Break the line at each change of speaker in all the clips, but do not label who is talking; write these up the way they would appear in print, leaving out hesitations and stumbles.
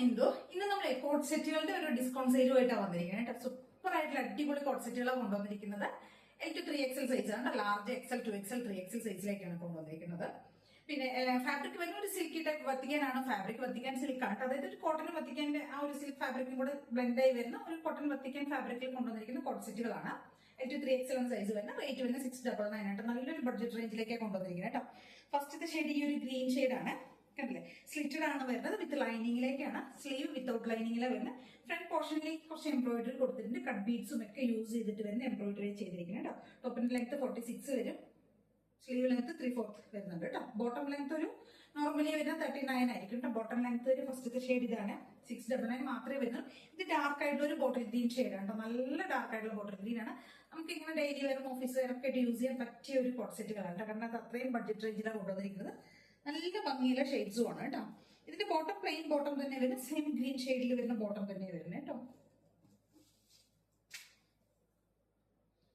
ഇന്ദു. ഇന്ന് നമ്മൾ കോഡ് സെറ്റുകളുടെ ഒരു ഡിസ്കൗണ്ട് സെയിലുമായിട്ടാണ് വന്നിരിക്കുന്നത് കേട്ടോ. സൂപ്പർ ആയിട്ടുള്ള അടിപൊളി കോഡ് സെറ്റുകളാണ് കൊണ്ടുവന്നിരിക്കുന്നത്. L to 3XL സൈസ് ആണ്, ലാർജ് XL 2XL 3XL സൈസിലേക്കാണ് കൊണ്ടുവന്നിരിക്കുന്നത്. പിന്നെ ഫാബ്രിക് വരുന്ന ഒരു സിൽക്കി ടൈപ്പ് വത്തിക്കാനാണ്. ഫാബ്രിക് വത്തിക്കാൻ സിൽക്കാണ്, അതായത് ഒരു കോട്ടൺ വത്തിക്കാന്റെ ആ ഒരു സിൽക്ക് ഫാബ്രിക്കും കൂടെ ബ്ലെൻഡ് ആയി വരുന്ന ഒരു കോട്ടൺ വത്തിക്കാൻ ഫാബ്രിക്കിൽ കൊണ്ടുവന്നിരിക്കുന്ന കോഡ് സെറ്റുകളാണ്. L to 3XL എന്ന സൈസ് വരുന്ന റേറ്റ് വരുന്ന 699 ആയിട്ട് നല്ലൊരു ബഡ്ജറ്റ് റേഞ്ചിലേക്കാണ് കൊണ്ടുവന്നിരിക്കുന്നത് കേട്ടോ. ഫസ്റ്റത്തെ ഷെയ്ഡ് ഈ ഒരു ഗ്രീൻ ഷെയ്ഡാണ്, കണ്ടില്ലേ? സ്ലിറ്റഡ് ആണ് വരുന്നത്, വിത്ത് ലൈനിങ്ങിലേക്കാണ്. സ്ലീവ് വിത്തൗട്ട് ലൈനിങ്ങിലാണ് വരുന്നത്. ഫ്രണ്ട് പോർഷനിലേക്ക് കുറച്ച് എംബ്രോയിഡറി കൊടുത്തിട്ടുണ്ട്, കട്ട് ബീഡ്സും ഒക്കെ യൂസ് ചെയ്തിട്ട് വരുന്ന എംബ്രോയിഡറി ചെയ്തിരിക്കുന്നത് കേട്ടോ. ടോപ്പിന്റെ ലെങ്ത് 46 വരും, സ്ലീവ് ലെങ്ത് 3/4 വരുന്നുണ്ട് കേട്ടോ. ബോട്ടം ലെങ്ത് ഒരു നോർമലി വരുന്ന 39 ആയിരിക്കും കേട്ടോ. ബോട്ടം ലെങ്ത് ഒരു ഫസ്റ്റത്തെ ഷെയ്ഡ് ഇതാണ്, 699 മാത്രമേ വരുന്നു. ഇത് ഡാർക്ക് ആയിട്ടുള്ള ഒരു ബോട്ടിൽ ഗ്രീൻ ഷെയ്ഡാണ് കേട്ടോ, നല്ല ഡാർക്ക് ആയിട്ടുള്ള ബോട്ടിൽ ഗ്രീൻ ആണ്. നമുക്ക് ഇങ്ങനെ ഡെയിലി വെയറും ഓഫീസ് വെയറൊക്കെ ആയിട്ട് യൂസ് ചെയ്യാൻ പറ്റിയ ഒരു കോട്ട് സെറ്റുകളാണ് കേട്ടോ. കാരണം അത് അത്രയും ബഡ്ജറ്റ് റേഞ്ചിലാണ് കൊണ്ടുവന്നിരിക്കുന്നത്. നല്ല ഭംഗിയുള്ള ഷെയ്ഡ്സും ആണ് കേട്ടോ. ഇതിന്റെ ബോട്ടം പ്ലെയിൻ ബോട്ടം തന്നെ വരുന്നത്, സെയിം ഗ്രീൻ ഷെയ്ഡിൽ വരുന്ന ബോട്ടം തന്നെ വരുന്നത് കേട്ടോ.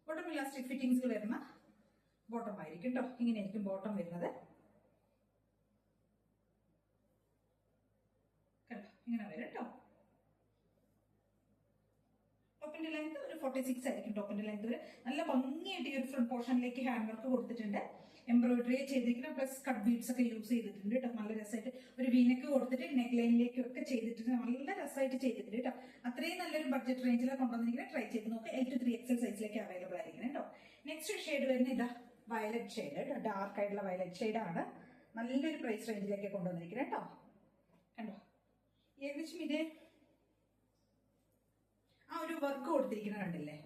ബോട്ടം ഇലാസ്റ്റിക് ഫിറ്റിംഗ്സിൽ വരുന്ന ബോട്ടം ആയിരിക്കും കേട്ടോ. ഇങ്ങനെയായിരിക്കും ബോട്ടം വരുന്നത് കേട്ടോ, ഇങ്ങനെ വരും കേട്ടോ. ടോപ്പിന്റെ ലെങ്ത് ഒരു 46 ആയിരിക്കും. ടോപ്പിന്റെ ലെങ്ത് ഒരു നല്ല ഭംഗിയായിട്ട് ഈ ഒരു ഫ്രണ്ട് പോർഷനിലേക്ക് ഹാൻഡ് വർക്ക് കൊടുത്തിട്ടുണ്ട്, എംബ്രോയിഡറി ചെയ്തിരിക്കുന്ന പ്ലസ് കട്ട് ബീഡ്സ് ഒക്കെ യൂസ് ചെയ്തിട്ടുണ്ട് കേട്ടോ. നല്ല രസമായിട്ട് ഒരു വീനക്ക് കൊടുത്തിട്ട് നെക്ക് ലൈനിലേക്കും ഒക്കെ ചെയ്തിട്ടുണ്ട്, നല്ല രസമായിട്ട് ചെയ്തിട്ടുണ്ട് കേട്ടോ. അത്രയും നല്ലൊരു ബഡ്ജറ്റ് റേഞ്ചിലാണ് കൊണ്ടുവന്നിരിക്കുന്നത്. ട്രൈ ചെയ്ത് നോക്കുക. L to 3XL സൈസിലേക്ക് അവൈലബിൾ ആയിരിക്കും കേട്ടോ. നെക്സ്റ്റ് ഷെയ്ഡ് വരുന്ന ഇതാ വയലറ്റ് ഷെയ്ഡ് കേട്ടോ, ഡാർക്ക് ആയിട്ടുള്ള വയലറ്റ് ഷെയ്ഡാണ്. നല്ലൊരു പ്രൈസ് റേഞ്ചിലേക്ക് കൊണ്ടുവന്നിരിക്കുന്നത് കേട്ടോ. കണ്ടോ, ഏകദേശം ഇത് ആ ഒരു വർക്ക് കൊടുത്തിരിക്കുന്നത് കണ്ടില്ലേ,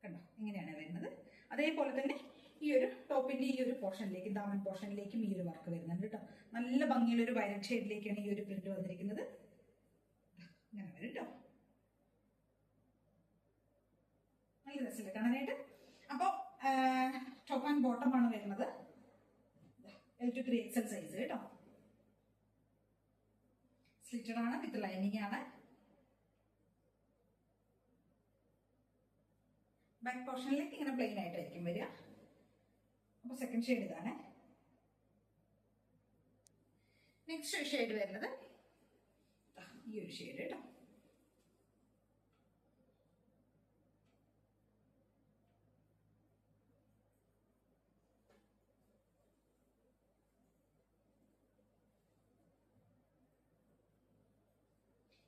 കണ്ടോ, ഇങ്ങനെയാണ് വരുന്നത്. അതേപോലെ തന്നെ ഈ ഒരു ടോപ്പിന്റെ ഈ ഒരു പോർഷനിലേക്ക്, ദാമൻ പോർഷനിലേക്കും ഈ ഒരു വർക്ക് വരുന്നുണ്ട് കേട്ടോ. നല്ല ഭംഗിയുള്ള ഒരു വയലറ്റ് ഷെയ്ഡിലേക്കാണ് ഈ ഒരു പ്രിന്റ് വന്നിരിക്കുന്നത്. ഇങ്ങനെ വരും കേട്ടോ, നല്ല രസമില്ല കാണാനായിട്ട്. അപ്പൊ ടോപ്പ് ആൻഡ് ബോട്ടം ആണ് വരുന്നത്. L to 3XL സൈസ് കേട്ടോ. സ്ലിറ്റഡ് ആണ്, വിത്ത് ലൈനിങ് ആണ്. ബാക്ക് പോർഷനിലേക്ക് ഇങ്ങനെ പ്ലെയിൻ ആയിട്ടായിരിക്കും വരിക. അപ്പൊ സെക്കൻഡ് ഷെയ്ഡ് ഇതാണ്. നെക്സ്റ്റ് ഷെയ്ഡ് വരുന്നത് ഈ ഒരു ഷെയ്ഡ് കേട്ടോ.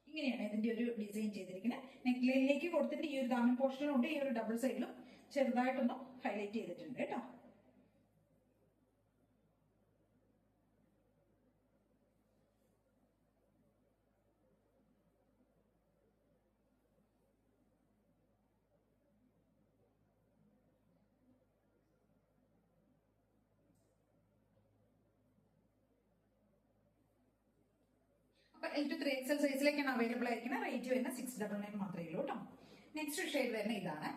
ഇങ്ങനെയാണ് ഇതിന്റെ ഒരു ഡിസൈൻ ചെയ്തിരിക്കുന്നത്. നെക്ക് ലൈനിലേക്ക് കൊടുത്തിട്ട് ഈ ഒരു ദാമൻ പോർഷനും ഉണ്ട്, ഈ ഒരു ഡബിൾ സൈഡിലും ചെറുതായിട്ടൊന്ന് ഹൈലൈറ്റ് ചെയ്തിട്ടുണ്ട് കേട്ടോ. അപ്പൊ L to 3XL സൈസിലേക്കാണ് അവൈലബിൾ ആയിരിക്കുന്നത്. റേറ്റ് വരുന്ന 699 മാത്രമേ ഉള്ളൂ കേട്ടോ. നെക്സ്റ്റ് ഷെയ്ഡ് വരുന്ന ഇതാണ്.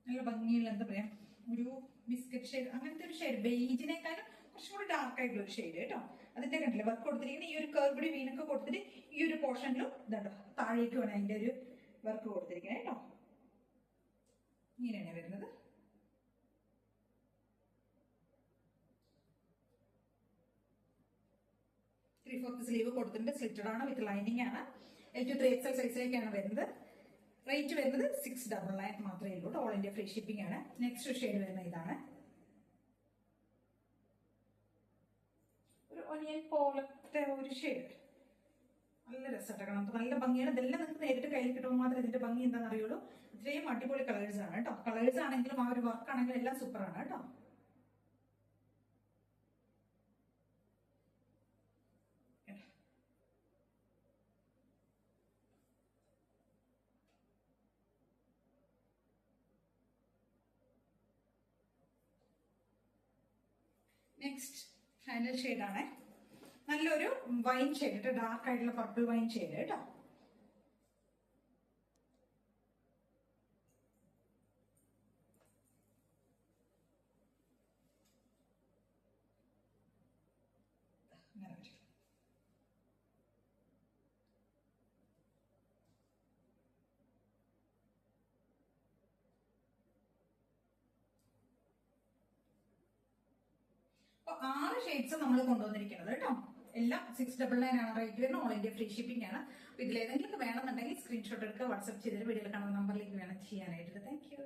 നല്ല ഭംഗിയുള്ള, എന്താ പറയാ, ഒരു ബിസ്ക്കറ്റ് ഷെയ്ഡ് അങ്ങനത്തെ ഒരു ഷെയ്ഡ്, ബെയ്ജിനേക്കാളും കുറച്ചും കൂടി ഡാർക്ക് ആയിട്ടുള്ള ഒരു ഷെയ്ഡ് കേട്ടോ. അതിന്റെ കണ്ടില്ലേ വർക്ക് കൊടുത്തിരിക്കുന്നത്, ഈ ഒരു കർവ്ഡ് വീനൊക്കെ കൊടുത്തിട്ട് ഈ ഒരു പോർഷനിലും ഇതുണ്ടോ താഴേക്ക് വേണം അതിന്റെ ഒരു വർക്ക് കൊടുത്തിരിക്കുന്നത് കേട്ടോ. ഇങ്ങനെയാണ് വരുന്നത്. ത്രീ ഫോർത്ത് സ്ലീവ് കൊടുത്തിട്ടുണ്ട്, സ്ലിറ്റഡ് ആണ്, വിത്ത് ലൈനിങ് ആണ്. L to 3XL സൈസിലേക്കാണ് വരുന്നത്. റേറ്റ് വരുന്നത് 699 മാത്രമേ ഉള്ളൂ. ഓൾ ഇന്ത്യ ഫ്രീ ഷിപ്പിംഗ് ആണ്. നെക്സ്റ്റ് ഷെയ്ഡ് വരുന്ന ഇതാണ്. ഒരു ഒനിയൻ പോലത്തെ ഒരു ഷെയ്ഡ്, നല്ല രസമായിട്ട് കാണാം, നല്ല ഭംഗിയാണ്. ഇതെല്ലാം നിങ്ങൾക്ക് നേരിട്ട് കയ്യിൽ കിട്ടുമ്പോൾ മാത്രമേ ഇതിന്റെ ഭംഗി എന്താണെന്ന് അറിയുള്ളൂ. ഇത്രയും അടിപൊളി കളേഴ്സ് ആണ് കേട്ടോ. കളേഴ്സ് ആണെങ്കിലും ആ ഒരു വർക്ക് ആണെങ്കിലും എല്ലാം സൂപ്പർ ആണ് കേട്ടോ. നെക്സ്റ്റ് ഫൈനൽ ഷെയ്ഡാണ്, നല്ലൊരു വൈൻ ഷെയ്ഡ് കേട്ടോ, ഡാർക്ക് ആയിട്ടുള്ള പർപ്പിൾ വൈൻ ഷെയ്ഡ് കേട്ടോ. ഷെയ്ഡ്സ് നമ്മൾ കൊണ്ടുവന്നിരിക്കുന്നത് കേട്ടോ. എല്ലാം 699 ആണ് റേറ്റ് വരുന്നത്. ഓൾ ഇന്ത്യ ഫ്രീ ഷിപ്പിംഗ് ആണ്. ഇതിലേതെങ്കിലും വേണമെന്നുണ്ടെങ്കിൽ സ്ക്രീൻഷോട്ട് എടുക്കുക, വാട്സ്ആപ്പ് ചെയ്തിട്ട് വീഡിയോയിൽ കാണുന്ന നമ്പറിലേക്ക് വേണം ചെയ്യാനായിട്ട്. Thank you.